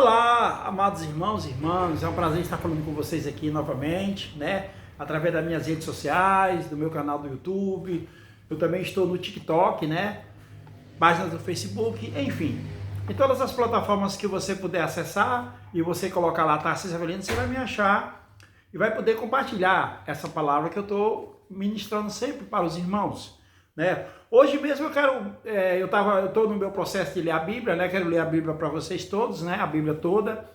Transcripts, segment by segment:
Olá, amados irmãos e irmãs, é um prazer estar falando com vocês aqui novamente, né? Através das minhas redes sociais, do meu canal do YouTube, eu também estou no TikTok, né? Páginas do Facebook, enfim. Em todas as plataformas que você puder acessar e você colocar lá Tarcísio Avelino, você vai me achar e vai poder compartilhar essa palavra que eu estou ministrando sempre para os irmãos, né? Hoje mesmo eu estou no meu processo de ler a Bíblia, né? Quero ler a Bíblia para vocês todos, né? A Bíblia toda.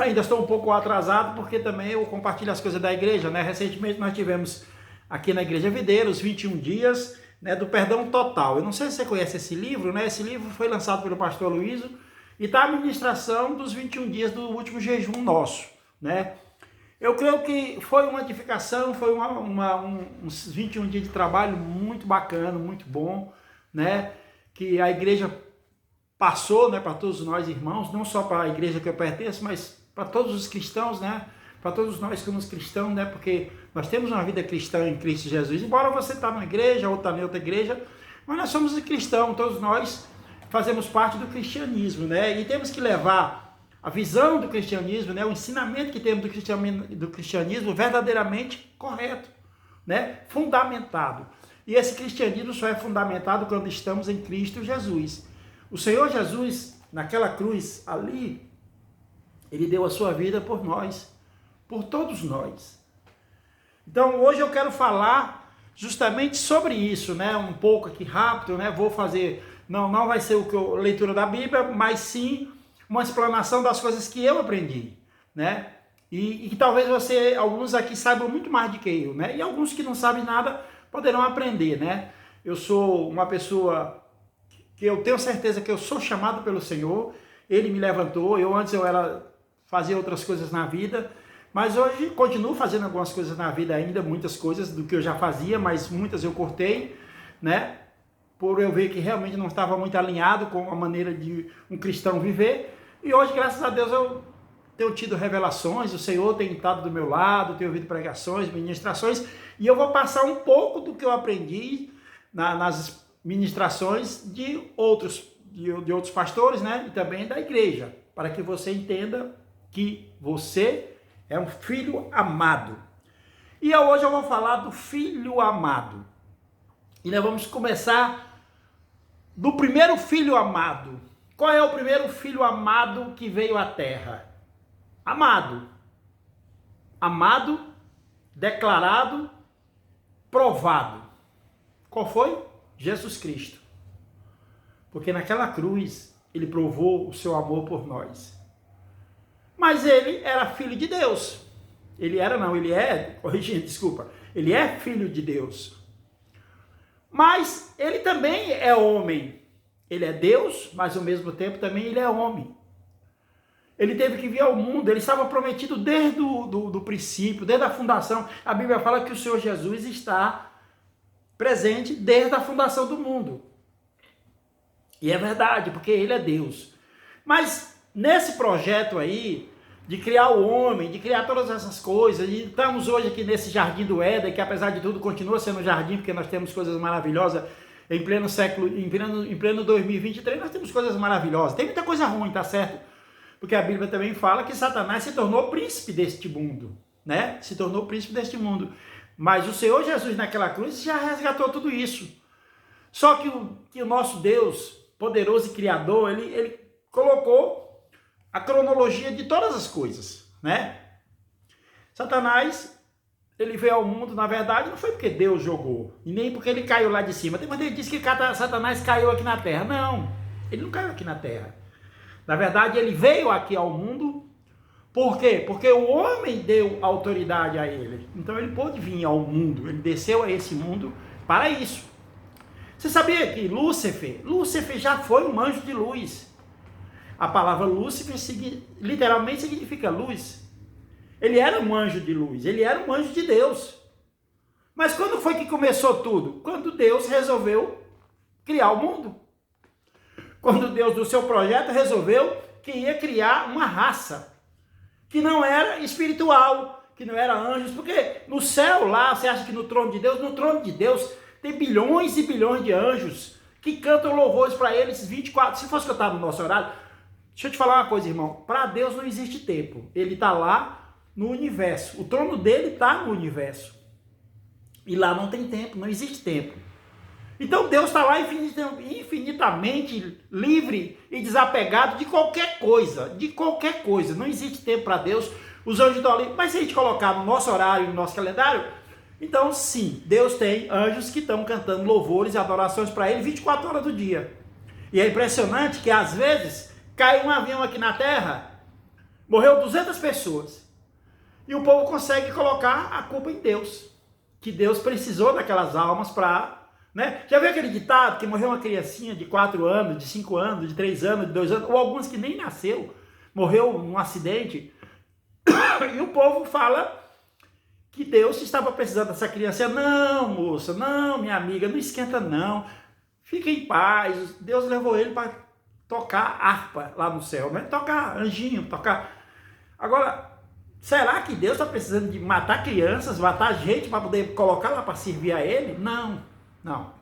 Ainda estou um pouco atrasado porque também eu compartilho as coisas da igreja, né? Recentemente nós tivemos aqui na Igreja Videira os 21 dias, né, do perdão total. Eu não sei se você conhece esse livro, né? Esse livro foi lançado pelo pastor Luísio e está a ministração dos 21 dias do último jejum nosso, né? Eu creio que foi uma edificação, foi uns 21 dias de trabalho muito bacana, muito bom, né? Que a igreja passou, né, para todos nós irmãos, não só para a igreja que eu pertenço, mas para todos os cristãos, né? Para todos nós que somos cristãos, né? Porque nós temos uma vida cristã em Cristo Jesus. Embora você está numa igreja ou está em outra igreja, mas nós somos cristãos, todos nós fazemos parte do cristianismo, né? E temos que levar a visão do cristianismo, né, o ensinamento que temos do cristianismo verdadeiramente correto, né, fundamentado. E esse cristianismo só é fundamentado quando estamos em Cristo Jesus. O Senhor Jesus, naquela cruz ali, ele deu a sua vida por nós, por todos nós. Então hoje eu quero falar justamente sobre isso, né, um pouco aqui rápido, né, vou fazer, não vai ser a leitura da Bíblia, mas sim uma explanação das coisas que eu aprendi, né? E que talvez alguns aqui saibam muito mais do que eu, né? E alguns que não sabem nada poderão aprender, né? Eu sou uma pessoa que eu tenho certeza que eu sou chamado pelo Senhor. Ele me levantou. Antes fazia outras coisas na vida, mas hoje continuo fazendo algumas coisas na vida ainda, muitas coisas do que eu já fazia, mas muitas eu cortei, né? Por eu ver que realmente não estava muito alinhado com a maneira de um cristão viver. E hoje, graças a Deus, eu tenho tido revelações, o Senhor tem estado do meu lado, tenho ouvido pregações, ministrações, e eu vou passar um pouco do que eu aprendi nas ministrações de outros pastores, né? E também da igreja, para que você entenda que você é um filho amado. E hoje eu vou falar do filho amado. E nós vamos começar do primeiro filho amado. Qual é o primeiro filho amado que veio à terra? Amado. Amado, declarado, provado. Qual foi? Jesus Cristo. Porque naquela cruz ele provou o seu amor por nós. Mas ele era filho de Deus. Ele é filho de Deus. Mas ele também é homem. Ele é Deus, mas ao mesmo tempo também ele é homem. Ele teve que vir ao mundo, ele estava prometido desde do princípio, desde a fundação. A Bíblia fala que o Senhor Jesus está presente desde a fundação do mundo. E é verdade, porque ele é Deus. Mas nesse projeto aí, de criar o homem, de criar todas essas coisas, e estamos hoje aqui nesse jardim do Éden, que apesar de tudo continua sendo um jardim, porque nós temos coisas maravilhosas, em pleno século, em pleno 2023, nós temos coisas maravilhosas. Tem muita coisa ruim, tá certo? Porque a Bíblia também fala que Satanás se tornou príncipe deste mundo, né? Se tornou príncipe deste mundo. Mas o Senhor Jesus naquela cruz já resgatou tudo isso. Só que o nosso Deus, poderoso e criador, ele colocou a cronologia de todas as coisas, né? Satanás, ele veio ao mundo, na verdade, não foi porque Deus jogou, e nem porque ele caiu lá de cima. Tem gente que diz que Satanás caiu aqui na terra. Não, ele não caiu aqui na terra. Na verdade, ele veio aqui ao mundo, por quê? Porque o homem deu autoridade a ele. Então ele pôde vir ao mundo, ele desceu a esse mundo para isso. Você sabia que Lúcifer já foi um anjo de luz? A palavra Lúcifer literalmente significa luz. Ele era um anjo de luz, ele era um anjo de Deus. Mas quando foi que começou tudo? Quando Deus resolveu criar o mundo. Quando Deus, do seu projeto, resolveu que ia criar uma raça que não era espiritual, que não era anjos. Porque no céu lá, você acha que no trono de Deus tem bilhões e bilhões de anjos que cantam louvores para ele, esses 24, se fosse cantar no nosso horário, Deixa eu te falar uma coisa, irmão. Para Deus não existe tempo. Ele está lá no universo. O trono dele está no universo. E lá não tem tempo, não existe tempo. Então Deus está lá infinitamente livre e desapegado de qualquer coisa. De qualquer coisa. Não existe tempo para Deus. Os anjos estão ali. Mas se a gente colocar no nosso horário, no nosso calendário, então sim, Deus tem anjos que estão cantando louvores e adorações para Ele 24 horas do dia. E é impressionante que às vezes cai um avião aqui na Terra, morreu 200 pessoas. E o povo consegue colocar a culpa em Deus. Que Deus precisou daquelas almas para... Né? Já viu aquele ditado que morreu uma criancinha de 4 anos, de 5 anos, de 3 anos, de 2 anos, ou alguns que nem nasceu, morreu num acidente, e o povo fala que Deus estava precisando dessa criança. Não, moça, não, minha amiga, não esquenta não, fica em paz. Deus levou ele para tocar harpa lá no céu, né? Tocar anjinho, tocar... Agora, será que Deus está precisando de matar crianças, matar gente para poder colocar lá para servir a Ele? Não. Não,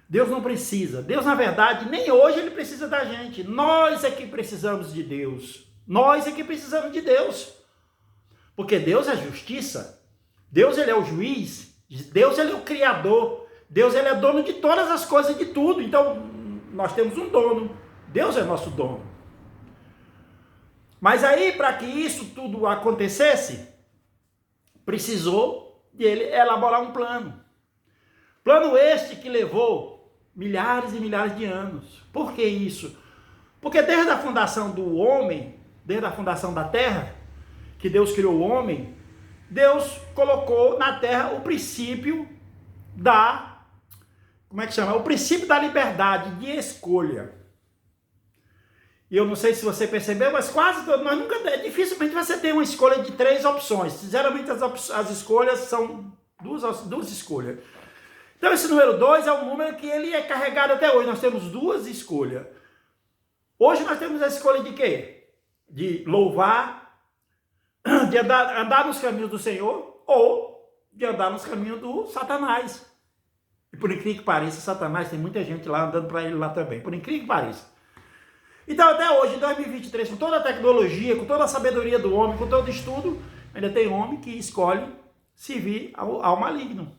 Deus não precisa. Deus, na verdade, nem hoje Ele precisa da gente. Nós é que precisamos de Deus. Nós é que precisamos de Deus. Porque Deus é justiça. Deus, Ele é o juiz. Deus, Ele é o criador. Deus, Ele é dono de todas as coisas, de tudo. Então, nós temos um dono. Deus é nosso dono. Mas aí, para que isso tudo acontecesse, precisou de Ele elaborar um plano. Plano este que levou milhares e milhares de anos. Por que isso? Porque desde a fundação do homem, desde a fundação da terra, que Deus criou o homem, Deus colocou na terra o princípio da... Como é que chama? O princípio da liberdade de escolha. E eu não sei se você percebeu, mas quase todo... Dificilmente você tem uma escolha de 3 opções. Geralmente as escolhas são duas escolhas. Então esse número 2 é um número que ele é carregado até hoje. Nós temos 2 escolhas. Hoje nós temos a escolha de quê? De louvar, de andar nos caminhos do Senhor ou de andar nos caminhos do Satanás. E por incrível que pareça, Satanás tem muita gente lá andando para ele lá também. Por incrível que pareça. Então até hoje, em 2023, com toda a tecnologia, com toda a sabedoria do homem, com todo o estudo, ainda tem homem que escolhe servir ao maligno.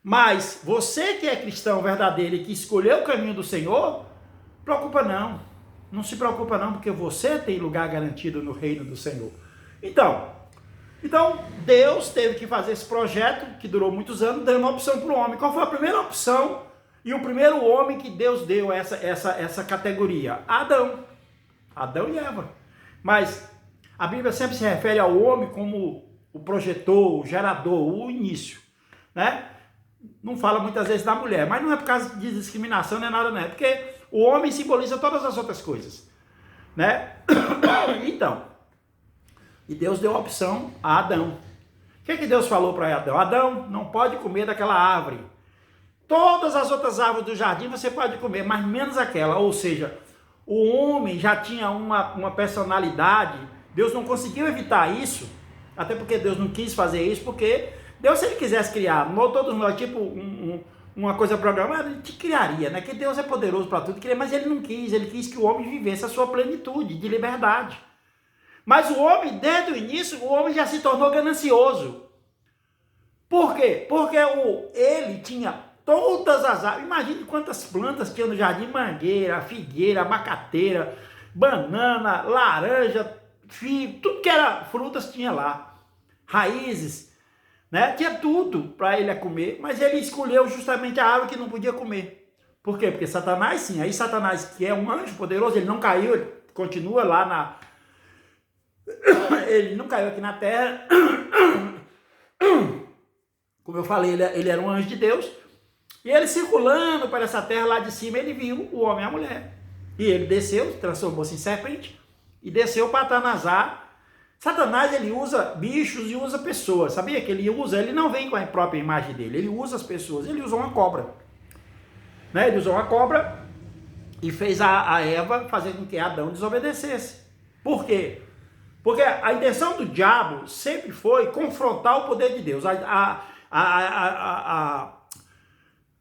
Mas você que é cristão verdadeiro e que escolheu o caminho do Senhor, preocupa não. Não se preocupa não, porque você tem lugar garantido no reino do Senhor. Então Deus teve que fazer esse projeto, que durou muitos anos, dando uma opção para o homem. Qual foi a primeira opção e o primeiro homem que Deus deu essa categoria? Adão. Adão e Eva. Mas a Bíblia sempre se refere ao homem como o projetor, o gerador, o início, né? Não fala muitas vezes da mulher, mas não é por causa de discriminação nem nada, não é, porque o homem simboliza todas as outras coisas, né? Então, e Deus deu a opção a Adão. O que Deus falou para Adão? Adão, não pode comer daquela árvore. Todas as outras árvores do jardim você pode comer, mas menos aquela. Ou seja, o homem já tinha uma personalidade. Deus não conseguiu evitar isso, até porque Deus não quis fazer isso, porque Deus, se Ele quisesse criar todos nós, tipo uma coisa programada, Ele te criaria, né? Que Deus é poderoso para tudo, mas Ele não quis. Ele quis que o homem vivesse a sua plenitude de liberdade. Mas o homem, desde o início, o homem já se tornou ganancioso. Por quê? Porque ele tinha todas as árvores. Imagine quantas plantas tinha no jardim: mangueira, figueira, abacateira, banana, laranja, figo, tudo que era frutas tinha lá. Raízes. Né? Tinha tudo para ele comer, mas ele escolheu justamente a árvore que não podia comer. Por quê? Porque Satanás, sim, aí Satanás, que é um anjo poderoso, ele não caiu, ele continua lá ele não caiu aqui na terra. Como eu falei, ele era um anjo de Deus, e ele circulando para essa terra lá de cima, ele viu o homem e a mulher. E ele desceu, transformou-se em serpente, e desceu para Tanazar. Satanás, ele usa bichos e usa pessoas. Sabia que ele não vem com a própria imagem dele, ele usa as pessoas. Ele usou uma cobra, né? Ele usou uma cobra e fez a Eva fazer com que Adão desobedecesse. Por quê? Porque a intenção do diabo sempre foi confrontar o poder de Deus.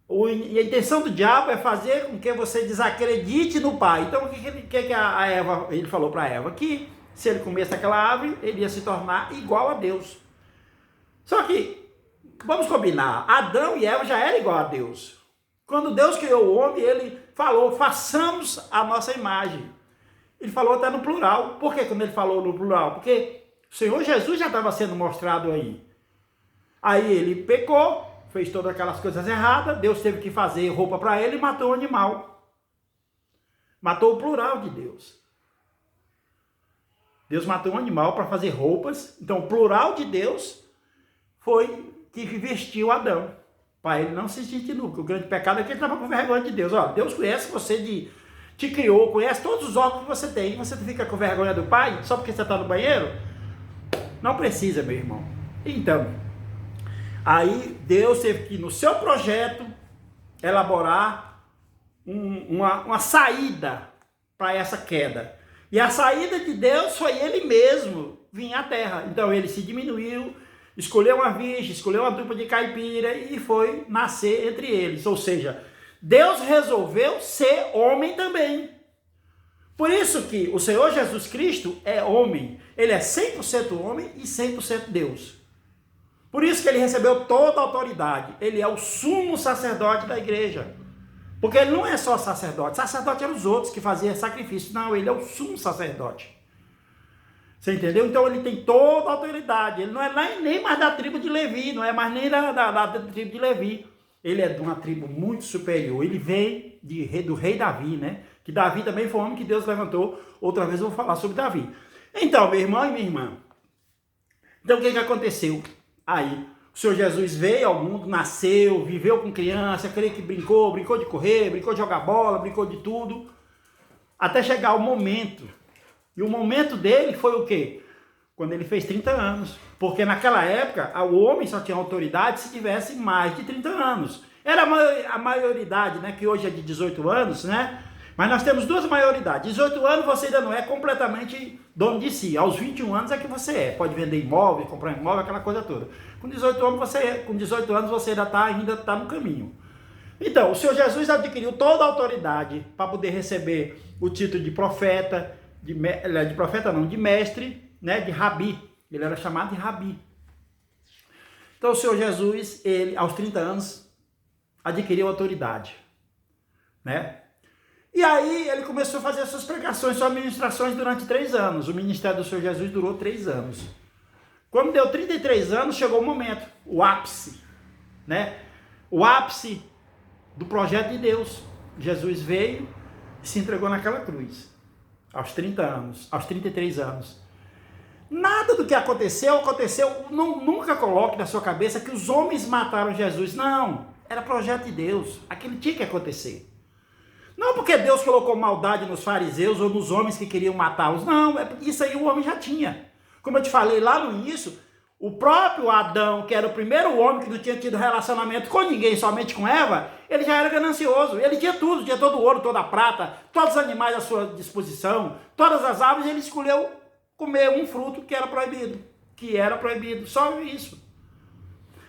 E a intenção do diabo é fazer com que você desacredite no Pai. Então, o que a Eva, ele falou para Eva? Que se ele comesse aquela árvore, ele ia se tornar igual a Deus. Só que, vamos combinar, Adão e Eva já eram igual a Deus. Quando Deus criou o homem, ele falou, façamos a nossa imagem. Ele falou até no plural. Por que quando ele falou no plural? Porque o Senhor Jesus já estava sendo mostrado aí. Aí ele pecou, fez todas aquelas coisas erradas, Deus teve que fazer roupa para ele e matou o animal. Matou o plural de Deus. Deus matou um animal para fazer roupas. Então o plural de Deus foi que vestiu Adão. Para ele não se sentir nu. Porque o grande pecado é que ele estava com vergonha de Deus. Ó, Deus conhece você, te criou, conhece todos os órgãos que você tem. E você fica com vergonha do Pai só porque você está no banheiro? Não precisa, meu irmão. Então, aí Deus teve que, no seu projeto, elaborar uma saída para essa queda. E a saída de Deus foi ele mesmo vir à terra. Então ele se diminuiu, escolheu uma virgem, escolheu uma dupla de caipira e foi nascer entre eles. Ou seja, Deus resolveu ser homem também. Por isso que o Senhor Jesus Cristo é homem. Ele é 100% homem e 100% Deus. Por isso que ele recebeu toda a autoridade. Ele é o sumo sacerdote da igreja. Porque ele não é só sacerdote. Sacerdote eram os outros que faziam sacrifício. Não, ele é o sumo sacerdote. Você entendeu? Então ele tem toda a autoridade. Ele não é nem mais da tribo de Levi. Não é mais nem da tribo de Levi. Ele é de uma tribo muito superior. Ele vem do rei Davi, né? Que Davi também foi um homem que Deus levantou. Outra vez eu vou falar sobre Davi. Então, meu irmão e minha irmã. Então o que aconteceu? Aí, o Senhor Jesus veio ao mundo, nasceu, viveu com criança, creio que brincou de correr, brincou de jogar bola, brincou de tudo, até chegar o momento. E o momento dele foi o quê? Quando ele fez 30 anos. Porque naquela época, o homem só tinha autoridade se tivesse mais de 30 anos. Era a maioridade, né? Que hoje é de 18 anos, né? Mas nós temos duas maioridades. 18 anos você ainda não é completamente dono de si. Aos 21 anos é que você é. Pode vender imóvel, comprar imóvel, aquela coisa toda. Com 18 anos você ainda está no caminho. Então, o Senhor Jesus adquiriu toda a autoridade para poder receber o título de profeta, de mestre, né, de rabi. Ele era chamado de rabi. Então, o Senhor Jesus, ele, aos 30 anos, adquiriu autoridade, né? E aí ele começou a fazer suas pregações, suas ministrações durante 3 anos. O ministério do Senhor Jesus durou 3 anos. Quando deu 33 anos, chegou o momento, o ápice, né? O ápice do projeto de Deus. Jesus veio e se entregou naquela cruz, aos 30 anos, aos 33 anos. Nada do que aconteceu, nunca coloque na sua cabeça que os homens mataram Jesus. Não, era projeto de Deus, aquilo tinha que acontecer. Não porque Deus colocou maldade nos fariseus ou nos homens que queriam matá-los. Não, isso aí o homem já tinha. Como eu te falei lá no início, o próprio Adão, que era o primeiro homem que não tinha tido relacionamento com ninguém, somente com Eva, ele já era ganancioso. Ele tinha tudo, tinha todo o ouro, toda a prata, todos os animais à sua disposição, todas as árvores, ele escolheu comer um fruto que era proibido. Só isso.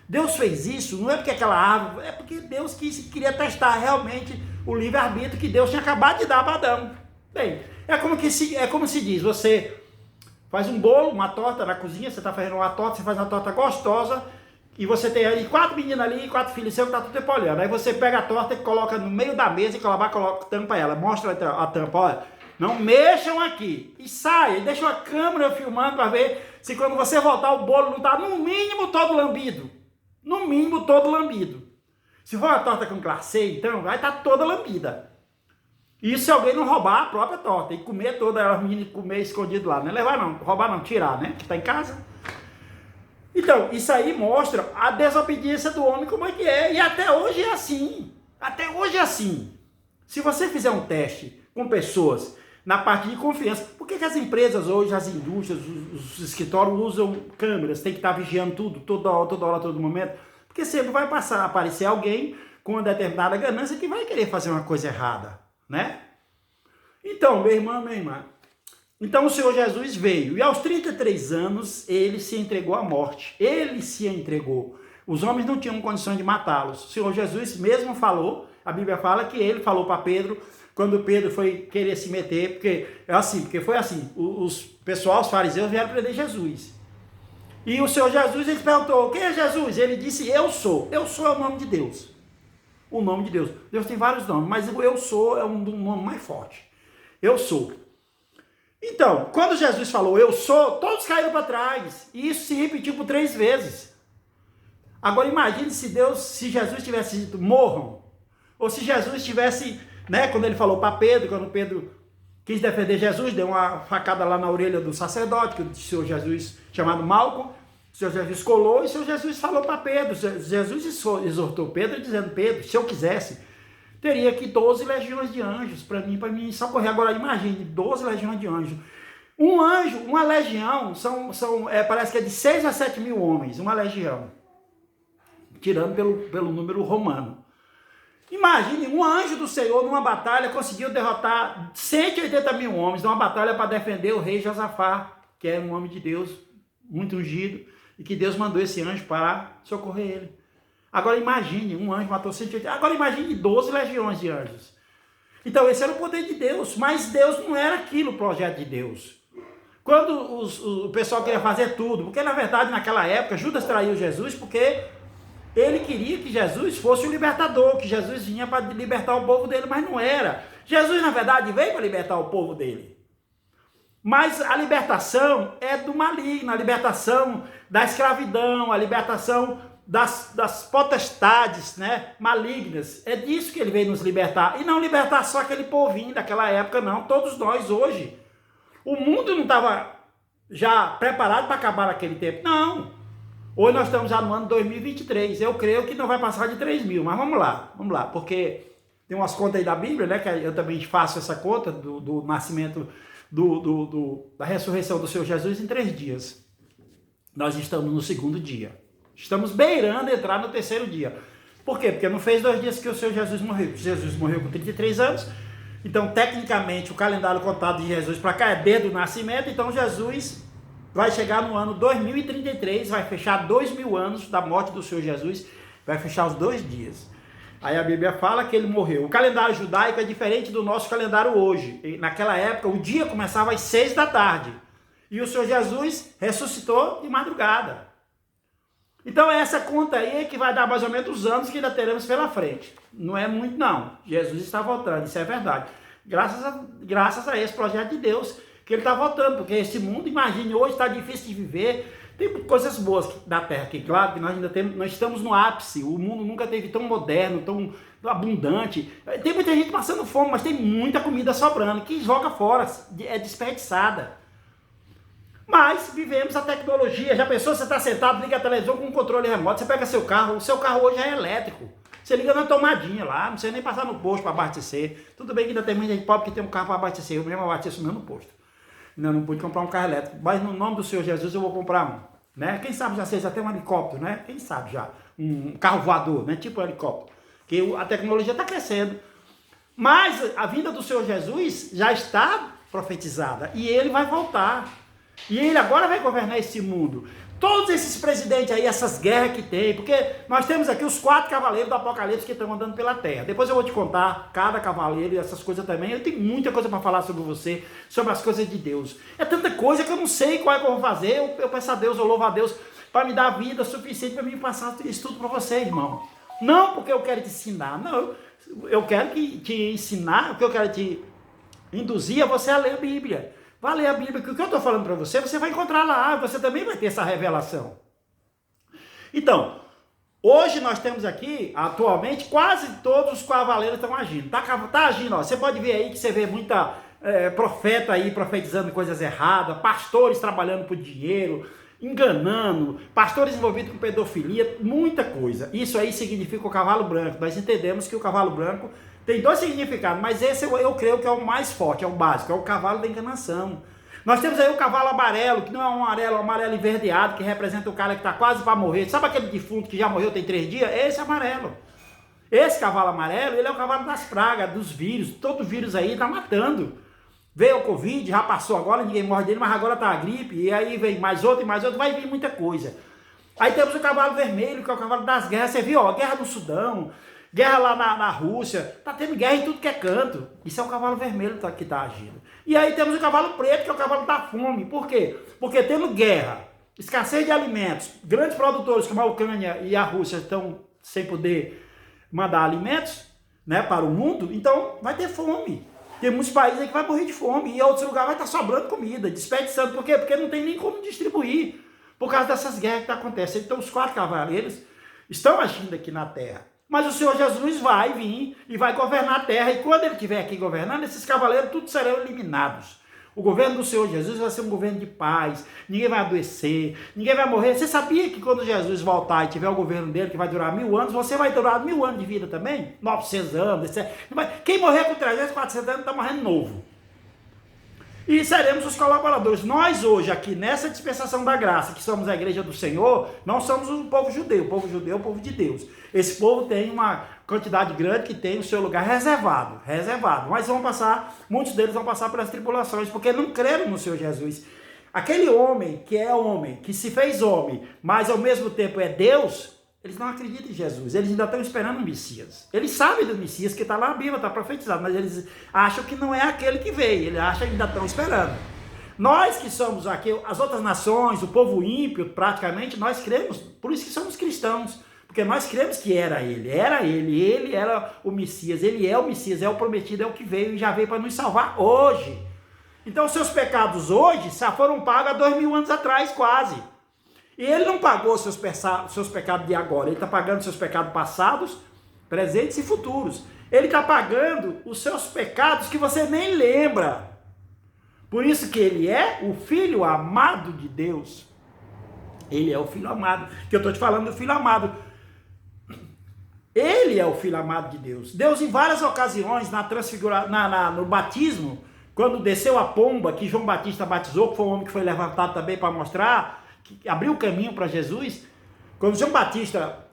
Deus fez isso, não é porque aquela árvore, é porque Deus queria testar realmente o livre-arbítrio que Deus tinha acabado de dar para Adão. Bem, é como se diz, você faz um bolo, uma torta na cozinha, você está fazendo uma torta, você faz uma torta gostosa, e você tem aí 4 meninas ali, 4 filhos seus que tá tudo tempo olhando. Aí você pega a torta e coloca no meio da mesa e coloca tampa ela, mostra a tampa, olha, não mexam aqui, e sai, deixa uma câmera filmando para ver se quando você voltar o bolo não está no mínimo todo lambido. No mínimo todo lambido. Se for uma torta com glacê, então vai estar toda lambida. Isso se alguém não roubar a própria torta e comer toda, ela comer escondido lá. Não é levar não, roubar não, tirar, né? Que está em casa. Então, isso aí mostra a desobediência do homem como é que é. E até hoje é assim. Até hoje é assim. Se você fizer um teste com pessoas na parte de confiança, por que as empresas hoje, as indústrias, os escritórios usam câmeras, tem que estar vigiando tudo, toda hora, todo momento? Porque sempre vai aparecer alguém com uma determinada ganância que vai querer fazer uma coisa errada, né? Então, meu irmão, minha irmã, então o Senhor Jesus veio e aos 33 anos ele se entregou à morte. Ele se entregou. Os homens não tinham condições de matá-los. O Senhor Jesus mesmo falou, a Bíblia fala que ele falou para Pedro, quando Pedro foi querer se meter, porque foi assim, os fariseus vieram prender Jesus. E o Senhor Jesus, ele perguntou, quem é Jesus? Ele disse, eu sou. Eu sou é o nome de Deus. O nome de Deus. Deus tem vários nomes, mas o eu sou é um nome mais forte. Eu sou. Então, quando Jesus falou eu sou, todos caíram para trás. E isso se repetiu por 3 vezes. Agora imagine se Jesus tivesse dito morram. Ou se Jesus tivesse, né, quando ele falou para Pedro, quando Pedro quis defender Jesus, deu uma facada lá na orelha do sacerdote, que o Senhor Jesus, chamado Malco, o Senhor Jesus colou e o Senhor Jesus falou para Pedro. Jesus exortou Pedro, dizendo, Pedro, se eu quisesse, teria aqui 12 legiões de anjos para mim socorrer. Agora imagine, 12 legiões de anjos. Um anjo, uma legião, parece que é de 6 a 7 mil homens, uma legião. Tirando pelo número romano. Imagine, um anjo do Senhor numa batalha conseguiu derrotar 180 mil homens numa batalha para defender o rei Josafá, que era um homem de Deus, muito ungido, e que Deus mandou esse anjo para socorrer ele. Agora imagine, um anjo matou 180, agora imagine 12 legiões de anjos. Então esse era o poder de Deus, mas Deus não era aquilo, o projeto de Deus. Quando o pessoal queria fazer tudo, porque na verdade naquela época Judas traiu Jesus porque ele queria que Jesus fosse o libertador, que Jesus vinha para libertar o povo dele, mas não era. Jesus, na verdade, veio para libertar o povo dele. Mas a libertação é do maligno, a libertação da escravidão, a libertação das potestades, né, malignas. É disso que ele veio nos libertar. E não libertar só aquele povinho daquela época, não. Todos nós hoje. O mundo não estava já preparado para acabar naquele tempo. Não. Hoje nós estamos já no ano 2023, eu creio que não vai passar de 3 mil, mas vamos lá, porque tem umas contas aí da Bíblia, né, que eu também faço essa conta do nascimento, da ressurreição do Senhor Jesus em 3 dias. Nós estamos no 2º dia, estamos beirando entrar no 3º dia. Por quê? Porque não fez 2 dias que o Senhor Jesus morreu. Jesus morreu com 33 anos, então tecnicamente o calendário contado de Jesus para cá é desde o nascimento, então Jesus vai chegar no ano 2033, vai fechar 2000 anos da morte do Senhor Jesus, vai fechar os 2 dias. Aí a Bíblia fala que ele morreu. O calendário judaico é diferente do nosso calendário hoje. Naquela época, o dia começava às 6 da tarde. E o Senhor Jesus ressuscitou de madrugada. Então essa conta aí é que vai dar mais ou menos os anos que ainda teremos pela frente. Não é muito não. Jesus está voltando, isso é verdade. Graças a esse projeto de Deus, que ele está voltando, porque esse mundo, imagine, hoje está difícil de viver, tem coisas boas da Terra, que claro que nós ainda nós estamos no ápice, o mundo nunca teve tão moderno, tão abundante, tem muita gente passando fome, mas tem muita comida sobrando, que joga fora, é desperdiçada. Mas vivemos a tecnologia, já pensou, você está sentado, liga a televisão com um controle remoto, você pega seu carro, o seu carro hoje é elétrico, você liga na tomadinha lá, não precisa nem passar no posto para abastecer, tudo bem que ainda tem muita gente pobre que tem um carro para abastecer, eu mesmo abasteço mesmo no posto. Não pude comprar um carro elétrico, mas no nome do Senhor Jesus eu vou comprar um, né? Quem sabe já seja até um helicóptero, né? Quem sabe já, um carro voador, né? Tipo um helicóptero, que a tecnologia está crescendo. Mas a vinda do Senhor Jesus já está profetizada e ele vai voltar. E ele agora vai governar esse mundo. Todos esses presidentes aí, essas guerras que tem, porque nós temos aqui os 4 cavaleiros do Apocalipse que estão andando pela terra. Depois eu vou te contar cada cavaleiro e essas coisas também. Eu tenho muita coisa para falar sobre você, sobre as coisas de Deus. É tanta coisa que eu não sei qual é que eu vou fazer. Eu peço a Deus, eu louvo a Deus para me dar vida suficiente para mim passar isso tudo para você, irmão. Não porque eu quero te ensinar, não. Eu quero te ensinar, o que eu quero te induzir é você a ler a Bíblia. Vá ler a Bíblia, que o que eu estou falando para você, você vai encontrar lá, você também vai ter essa revelação. Então, hoje nós temos aqui, atualmente, quase todos os cavaleiros estão agindo. Tá agindo, ó. Você pode ver aí que você vê muita profeta aí profetizando coisas erradas, pastores trabalhando por dinheiro, enganando, pastores envolvidos com pedofilia, muita coisa. Isso aí significa o cavalo branco. Nós entendemos que o cavalo branco tem 2 significados, mas esse eu creio que é o mais forte, é o básico, é o cavalo da enganação. Nós temos aí o cavalo amarelo, que não é um amarelo enverdeado, que representa o cara que está quase para morrer. Sabe aquele defunto que já morreu tem 3 dias? Esse é amarelo. Esse cavalo amarelo, ele é o cavalo das pragas, dos vírus. Todo vírus aí está matando. Veio o Covid, já passou agora, ninguém morre dele, mas agora está a gripe, e aí vem mais outro, vai vir muita coisa. Aí temos o cavalo vermelho, que é o cavalo das guerras. Você viu, ó, guerra no Sudão, guerra lá na Rússia, tá tendo guerra em tudo que é canto. Isso é o cavalo vermelho que tá agindo. E aí temos o cavalo preto, que é o cavalo da fome. Por quê? Porque tendo guerra, escassez de alimentos, grandes produtores como a Ucrânia e a Rússia estão sem poder mandar alimentos, né, para o mundo, então vai ter fome. Tem muitos países aí que vai morrer de fome, e em outros lugares vai estar sobrando comida, desperdiçando. Por quê? Porque não tem nem como distribuir, por causa dessas guerras que acontecem. Então os 4 cavaleiros estão agindo aqui na terra. Mas o Senhor Jesus vai vir e vai governar a terra, e quando ele estiver aqui governando, esses cavaleiros todos serão eliminados. O governo do Senhor Jesus vai ser um governo de paz, ninguém vai adoecer, ninguém vai morrer. Você sabia que quando Jesus voltar e tiver o governo dele, que vai durar 1000 anos, você vai durar 1000 anos de vida também? 900 anos, etc. Quem morrer com 300, 400 anos está morrendo novo. E seremos os colaboradores. Nós hoje aqui, nessa dispensação da graça, que somos a igreja do Senhor, não somos o povo judeu. O povo judeu é o povo de Deus. Esse povo tem uma quantidade grande que tem o seu lugar reservado. Mas muitos deles vão passar pelas tribulações, porque não creram no Senhor Jesus. Aquele homem, que se fez homem, mas ao mesmo tempo é Deus, eles não acreditam em Jesus, eles ainda estão esperando o Messias. Eles sabem do Messias, que está lá na Bíblia, está profetizado, mas eles acham que não é aquele que veio, eles acham que ainda estão esperando. Nós que somos aqui, as outras nações, o povo ímpio, praticamente, nós cremos, por isso que somos cristãos, porque nós cremos que era ele era o Messias, ele é o Messias, é o prometido, é o que veio e já veio para nos salvar hoje. Então os seus pecados hoje já foram pagos há 2000 anos atrás, quase. E ele não pagou seus pecados de agora, ele está pagando seus pecados passados, presentes e futuros. Ele está pagando os seus pecados que você nem lembra. Por isso que ele é o Filho amado de Deus. Ele é o Filho amado, que eu estou te falando do Filho amado. Ele é o Filho amado de Deus. Deus, em várias ocasiões, no batismo, quando desceu a pomba, que João Batista batizou, que foi um homem que foi levantado também para mostrar, que abriu o caminho para Jesus, quando João Batista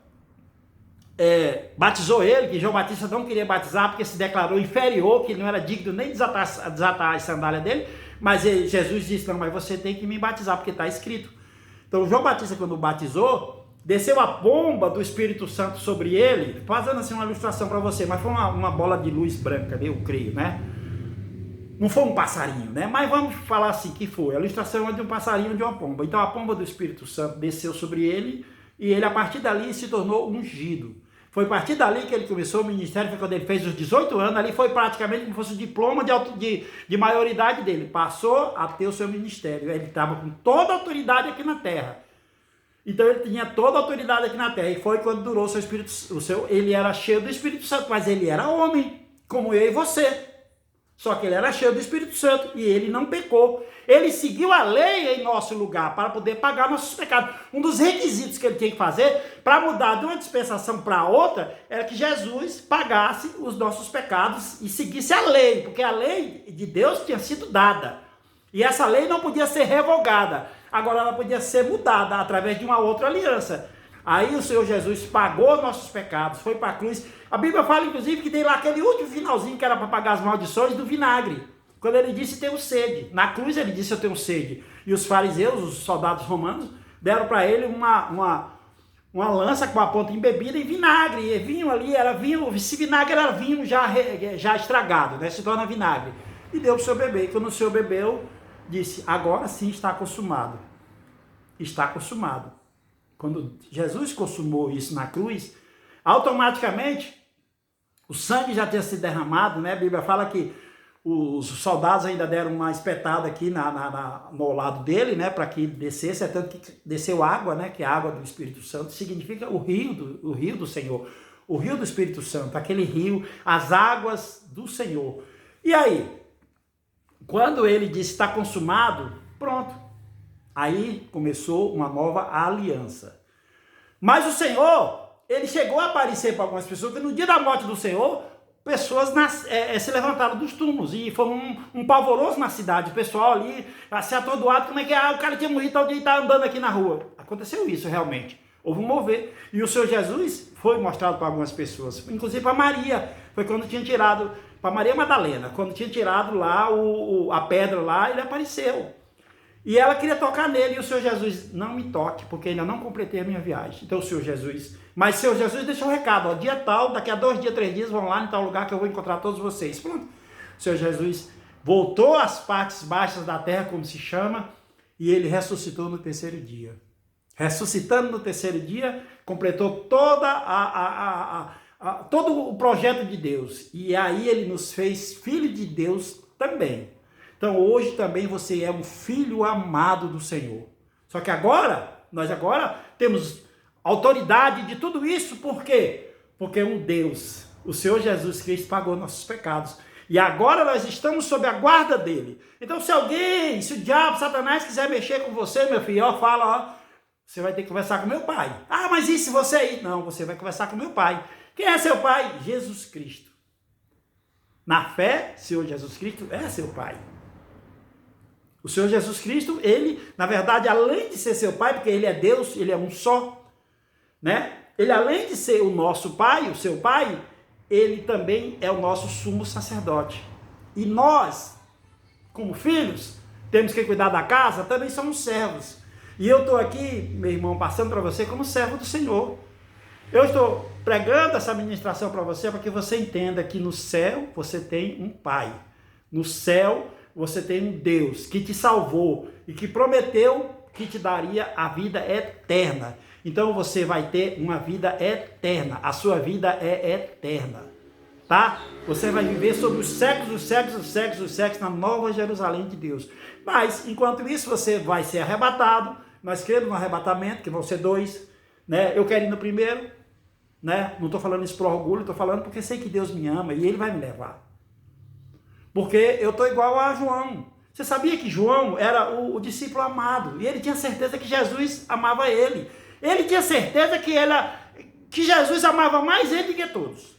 batizou ele, que João Batista não queria batizar, porque se declarou inferior, que não era digno nem desatar as sandálias dele, mas Jesus disse, não, mas você tem que me batizar, porque está escrito. Então João Batista, quando batizou, desceu a pomba do Espírito Santo sobre ele, fazendo assim uma ilustração para você, mas foi uma bola de luz branca, eu creio, né? Não foi um passarinho, né? Mas vamos falar assim que foi. A ilustração é de um passarinho e de uma pomba. Então a pomba do Espírito Santo desceu sobre ele e ele a partir dali se tornou ungido. Foi a partir dali que ele começou o ministério, foi quando ele fez os 18 anos, ali foi praticamente como se fosse o diploma de maioridade dele. Passou a ter o seu ministério. Ele estava com toda a autoridade aqui na terra. Então ele tinha toda a autoridade aqui na terra. E foi quando durou o seu Espírito, ele era cheio do Espírito Santo, mas ele era homem, como eu e você. Só que ele era cheio do Espírito Santo e ele não pecou. Ele seguiu a lei em nosso lugar para poder pagar nossos pecados. Um dos requisitos que ele tinha que fazer para mudar de uma dispensação para outra era que Jesus pagasse os nossos pecados e seguisse a lei, porque a lei de Deus tinha sido dada. E essa lei não podia ser revogada. Agora ela podia ser mudada através de uma outra aliança. Aí o Senhor Jesus pagou nossos pecados, foi para a cruz. A Bíblia fala, inclusive, que tem lá aquele último finalzinho que era para pagar as maldições do vinagre. Quando ele disse, tenho sede. Na cruz ele disse, eu tenho sede. E os fariseus, os soldados romanos, deram para ele uma lança com a ponta embebida em vinagre. E vinho ali, era vinho, esse vinagre era vinho já estragado, né? Se torna vinagre. E deu para o Senhor beber. E quando o Senhor bebeu, disse, agora sim está consumado. Está consumado. Quando Jesus consumou isso na cruz, automaticamente o sangue já tinha sido derramado, né? A Bíblia fala que os soldados ainda deram uma espetada aqui no lado dele, né? Para que ele descesse, é tanto que desceu água, né? Que a água do Espírito Santo significa o rio do Senhor, o rio do Espírito Santo, aquele rio, as águas do Senhor. E aí, quando ele disse está consumado, pronto. Aí começou uma nova aliança. Mas o Senhor, ele chegou a aparecer para algumas pessoas, que no dia da morte do Senhor, pessoas se levantaram dos túmulos, e foi um pavoroso na cidade, o pessoal ali, se atordoado, como é que o cara tinha morrido, tal dia e está andando aqui na rua. Aconteceu isso realmente, houve um mover, e o Senhor Jesus foi mostrado para algumas pessoas, inclusive para Maria, foi quando tinha tirado, para Maria Madalena, quando tinha tirado lá a pedra lá, ele apareceu. E ela queria tocar nele, e o Senhor Jesus, não me toque, porque ainda não completei a minha viagem. Então o Senhor Jesus, mas o Senhor Jesus deixou um recado, ó, dia tal, daqui a 2 dias, 3 dias, vão lá em tal lugar que eu vou encontrar todos vocês. Pronto. O Senhor Jesus voltou às partes baixas da terra, como se chama, e ele ressuscitou no 3º dia. Ressuscitando no 3º dia, completou todo o projeto de Deus. E aí ele nos fez filho de Deus também. Então hoje também você é um filho amado do Senhor. Só que nós agora temos autoridade de tudo isso, por quê? Porque um Deus, o Senhor Jesus Cristo, pagou nossos pecados. E agora nós estamos sob a guarda dele. Então se o diabo, Satanás quiser mexer com você, meu filho, ó, fala, ó, você vai ter que conversar com meu pai. Ah, mas e se você ir? Não, você vai conversar com meu pai. Quem é seu pai? Jesus Cristo. Na fé, Senhor Jesus Cristo é seu pai. O Senhor Jesus Cristo, ele, na verdade, além de ser seu pai, porque ele é Deus, ele é um só, né? Ele, além de ser o nosso pai, o seu pai, ele também é o nosso sumo sacerdote. E nós, como filhos, temos que cuidar da casa, também somos servos. E eu estou aqui, meu irmão, passando para você como servo do Senhor. Eu estou pregando essa ministração para você, para que você entenda que no céu você tem um pai. No céu você tem um Deus que te salvou e que prometeu que te daria a vida eterna. Então você vai ter uma vida eterna. A sua vida é eterna. Tá? Você vai viver sobre os séculos, os séculos, os séculos, os séculos na nova Jerusalém de Deus. Mas, enquanto isso, você vai ser arrebatado. Nós cremos no arrebatamento, que vão ser 2. Né? Eu quero ir no primeiro. Né? Não estou falando isso por orgulho, estou falando porque sei que Deus me ama e Ele vai me levar. Porque eu estou igual a João. Você sabia que João era o discípulo amado? E ele tinha certeza que Jesus amava ele. Ele tinha certeza que Jesus amava mais ele do que todos.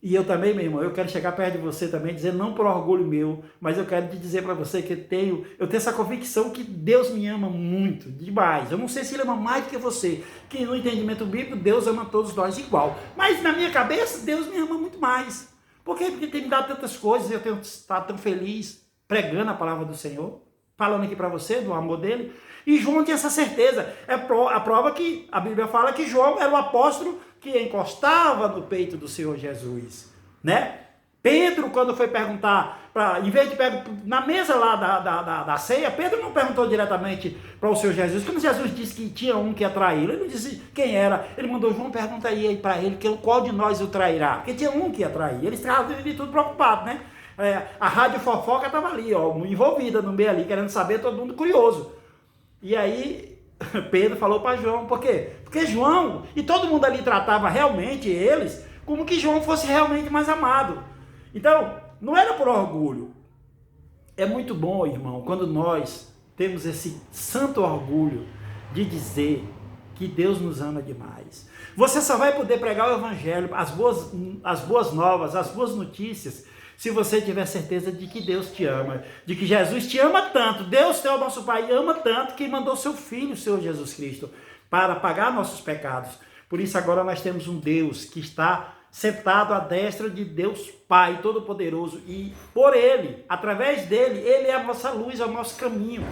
E eu também, meu irmão, eu quero chegar perto de você também, dizer não por orgulho meu, mas eu quero te dizer para você que eu tenho essa convicção que Deus me ama muito, demais. Eu não sei se Ele ama mais do que você, que no entendimento bíblico Deus ama todos nós igual. Mas na minha cabeça, Deus me ama muito mais. Por quê? Porque Ele tem me dado tantas coisas, eu tenho estado tão feliz pregando a palavra do Senhor, falando aqui para você do amor dele. E João tinha essa certeza. É a prova que a Bíblia fala que João era o apóstolo que encostava no peito do Senhor Jesus, né? Pedro, quando foi perguntar, em vez de na mesa lá da ceia, Pedro não perguntou diretamente para o Senhor Jesus. Quando Jesus disse que tinha um que ia traí-lo, ele não disse quem era. Ele mandou João, pergunta aí para ele qual de nós o trairá. Porque tinha um que ia trair. Eles estavam de tudo preocupados, né? A rádio fofoca estava ali, ó, envolvida no meio ali, querendo saber, todo mundo curioso. E aí Pedro falou para João, por quê? Porque João, e todo mundo ali tratava realmente eles, como que João fosse realmente mais amado. Então, não era por orgulho. É muito bom, irmão, quando nós temos esse santo orgulho de dizer que Deus nos ama demais. Você só vai poder pregar o evangelho, as boas novas, as boas notícias, se você tiver certeza de que Deus te ama, de que Jesus te ama tanto, Deus, teu nosso Pai, ama tanto que mandou seu Filho, o Senhor Jesus Cristo, para pagar nossos pecados. Por isso agora nós temos um Deus que está sentado à destra de Deus Pai Todo-Poderoso, e por Ele, através dele, Ele é a nossa luz, é o nosso caminho.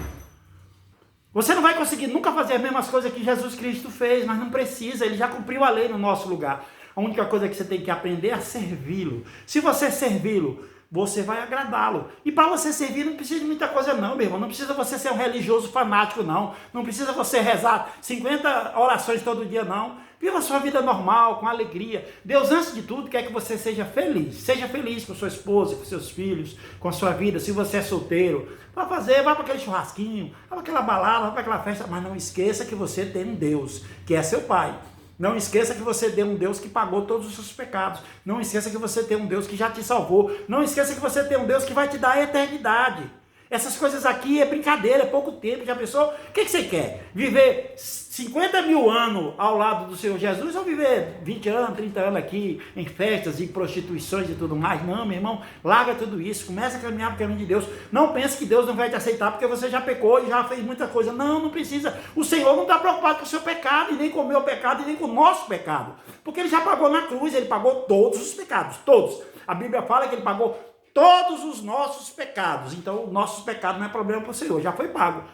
Você não vai conseguir nunca fazer as mesmas coisas que Jesus Cristo fez, mas não precisa, Ele já cumpriu a lei no nosso lugar. A única coisa que você tem que aprender é a servi-lo. Se você servi-lo, você vai agradá-lo. E para você servir não precisa de muita coisa não, meu irmão. Não precisa você ser um religioso fanático, não. Não precisa você rezar 50 orações todo dia, não. Viva a sua vida normal, com alegria. Deus, antes de tudo, quer que você seja feliz. Seja feliz com sua esposa, com seus filhos, com a sua vida. Se você é solteiro, vai para aquele churrasquinho, vai para aquela balada, vai para aquela festa. Mas não esqueça que você tem um Deus, que é seu Pai. Não esqueça que você tem um Deus que pagou todos os seus pecados. Não esqueça que você tem um Deus que já te salvou. Não esqueça que você tem um Deus que vai te dar a eternidade. Essas coisas aqui é brincadeira, é pouco tempo. Já pensou? O que você quer? Viver 50 mil anos ao lado do Senhor Jesus ou viver 20 anos, 30 anos aqui em festas e prostituições e tudo mais? Não, meu irmão, larga tudo isso. Começa a caminhar para o caminho de Deus. Não pense que Deus não vai te aceitar porque você já pecou e já fez muita coisa. Não, não precisa. O Senhor não está preocupado com o seu pecado e nem com o meu pecado e nem com o nosso pecado. Porque Ele já pagou na cruz, Ele pagou todos os pecados, todos. A Bíblia fala que Ele pagou todos os nossos pecados. Então, o nosso pecado não é problema para o Senhor, já foi pago.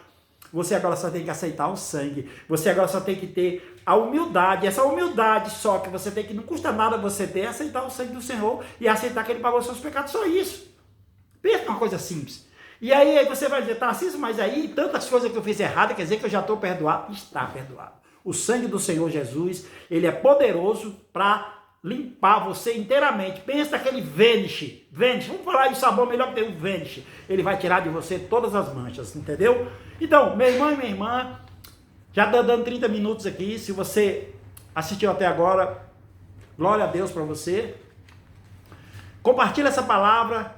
Você agora só tem que aceitar o sangue. Você agora só tem que ter a humildade. Essa humildade só que você tem, que não custa nada você ter, é aceitar o sangue do Senhor e aceitar que Ele pagou os seus pecados. Só isso. Pensa uma coisa simples. E aí você vai dizer, Tarcísio, mas aí tantas coisas que eu fiz errado, quer dizer que eu já estou perdoado? Está perdoado. O sangue do Senhor Jesus, ele é poderoso para limpar você inteiramente. Pensa naquele Vanish. Vamos falar de sabão melhor que tem o Vanish. Ele vai tirar de você todas as manchas, entendeu? Então, meu irmão e minha irmã, já dando 30 minutos aqui. Se você assistiu até agora, glória a Deus para você. Compartilha essa palavra.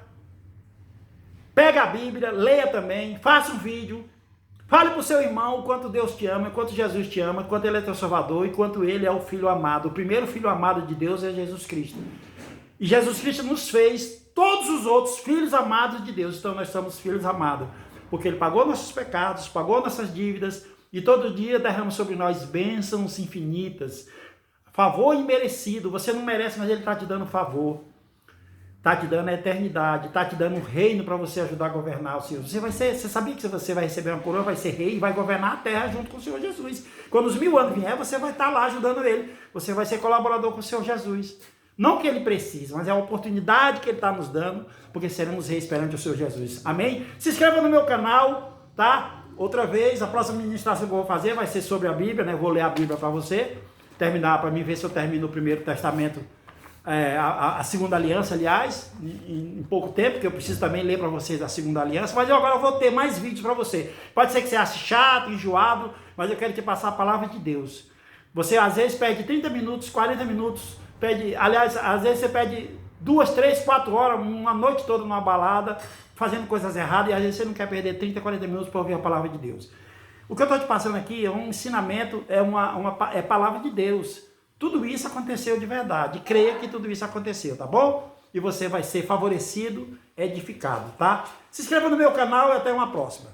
Pega a Bíblia, leia também, faça um vídeo. Fale para o seu irmão o quanto Deus te ama, o quanto Jesus te ama, o quanto Ele é teu Salvador e quanto Ele é o Filho amado. O primeiro Filho amado de Deus é Jesus Cristo. E Jesus Cristo nos fez todos os outros filhos amados de Deus. Então nós somos filhos amados. Porque Ele pagou nossos pecados, pagou nossas dívidas e todo dia derrama sobre nós bênçãos infinitas. Favor imerecido. Você não merece, mas Ele está te dando favor. Está te dando a eternidade, está te dando um reino para você ajudar a governar o Senhor. Você sabia que você vai receber uma coroa, vai ser rei e vai governar a terra junto com o Senhor Jesus. Quando os 1000 anos vier, você vai estar lá ajudando Ele. Você vai ser colaborador com o Senhor Jesus. Não que Ele precise, mas é a oportunidade que Ele está nos dando, porque seremos reis perante o Senhor Jesus. Amém? Se inscreva no meu canal, tá? Outra vez, a próxima ministração que eu vou fazer vai ser sobre a Bíblia, né? Vou ler a Bíblia para você, terminar, para mim ver se eu termino o Primeiro Testamento, a Segunda Aliança, aliás, em pouco tempo, que eu preciso também ler para vocês a Segunda Aliança, mas eu agora vou ter mais vídeos para você. Pode ser que você ache chato, enjoado, mas eu quero te passar a palavra de Deus. Você às vezes perde 30 minutos, 40 minutos, aliás, às vezes você perde 2, 3, 4 horas, uma noite toda numa balada, fazendo coisas erradas, e às vezes você não quer perder 30, 40 minutos para ouvir a palavra de Deus. O que eu estou te passando aqui é um ensinamento, é palavra de Deus. Tudo isso aconteceu de verdade. Creia que tudo isso aconteceu, tá bom? E você vai ser favorecido, edificado, tá? Se inscreva no meu canal e até uma próxima.